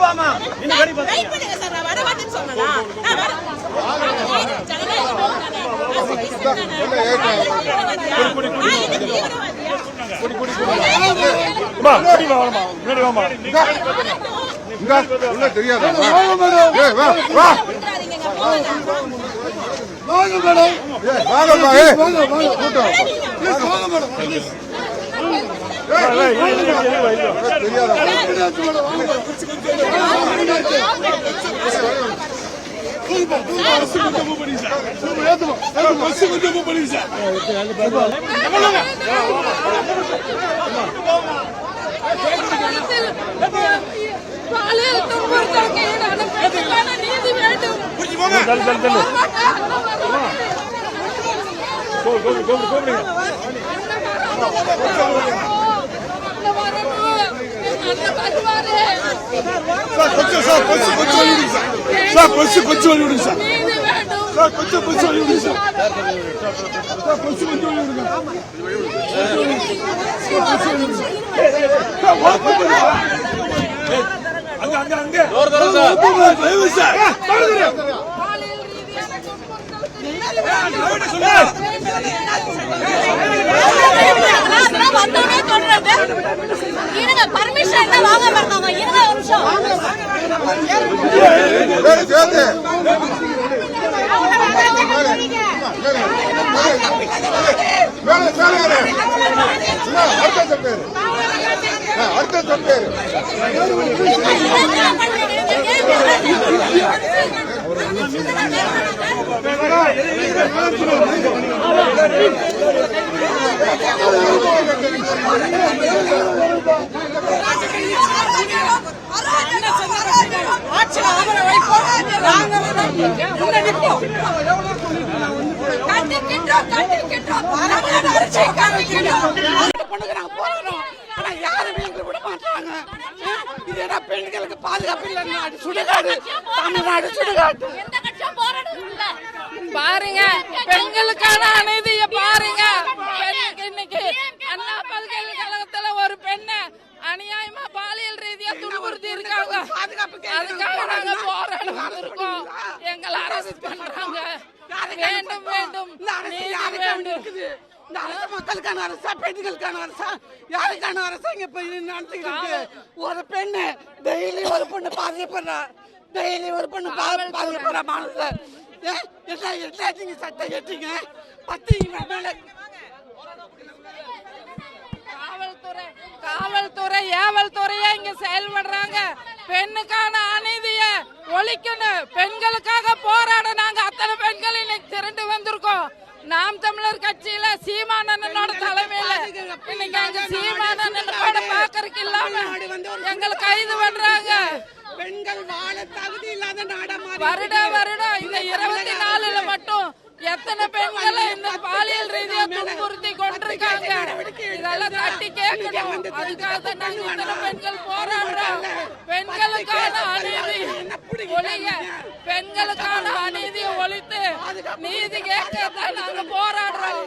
வாமா இன்னும் கடி பாத்து வெயிட் பண்ணுங்க சார் நான் வர மாட்டேன்னு சொன்னேனா நான் வர மா கடி வாமா முன்னாடி வாமா இங்க உள்ள தெரியாதா ஏய் வா வா வாங்க மேடம் ஏய் வாங்க வா ஏய் வாங்க வாங்க கூட்டம் வாங்க மேடம் ஏய் தெரியாதா பர்மிஷன் வாங்க மாட்டாங்க இருங்க ஒரு நிமிஷம் பெண்களுக்கு பாதுகாப்பு இல்ல சுடுகாடு தமிழ்நாடு சுடுகாடு பாருங்க பெண்களுக்கான அநீதியை பாருங்க. இன்னைக்கு அண்ணா பல்கலைக்கழகத்துல ஒரு பெண்ணை அநியாயமா பாலியல் ரீதியா துன்புறுத்தி இருக்காங்க. அதுக்காக நாங்க போராட வந்திருக்கோம். எங்களை அரசு பண்றாங்க. வேண்டும் வேண்டும் நீதி வேண்டும். மக்களுக்கான அரசா பெண்களுக்கான அரசா யாருக்கான அரசா இங்க நடத்திக்கிட்டு ஒரு பெண்ணு டெய்லி ஒரு பொண்ணு பாதிக்கப்படுறா. டெய்லி ஒரு பொண்ணு பாதிக்கப்படுறா. மாநில நீங்க சட்டம் ஏற்றீங்க காவல்துறை ஏவல் துறையா இங்க செயல்படுறாங்க. பெண்ணுக்கான அநீதிய ஒழிக்கணும். பெண்களுக்காக போராட நாங்க அத்தனை பெண்கள் இன்னைக்கு திரண்டு வந்திருக்கோம். நாம் தமிழர் கட்சியில சீமானனோட தலைமையில இன்னைக்கு அங்க சீமானன் கூட பாக்கறதுக்கு இல்லாம எங்களை கைது பண்றாங்க. பெண்கள் வாழ தகுதி இல்லாத நாடா வருடம் இந்த 24ல மட்டும் எத்தனை பெண்களை இந்த பாலியல் ரீதியா துன்புறுத்தி கொண்டிருக்காங்க. இதெல்லாம் தட்டி கேட்கணும். அதுக்காக நாங்க இத்தனை பெண்கள் போராடுறோம். பெண்களுக்கான அநீதி ஒழிக. பெண்களுக்கான அநீதியை ஒழித்து நீதி கேட்க நாங்க போராடுறோம்.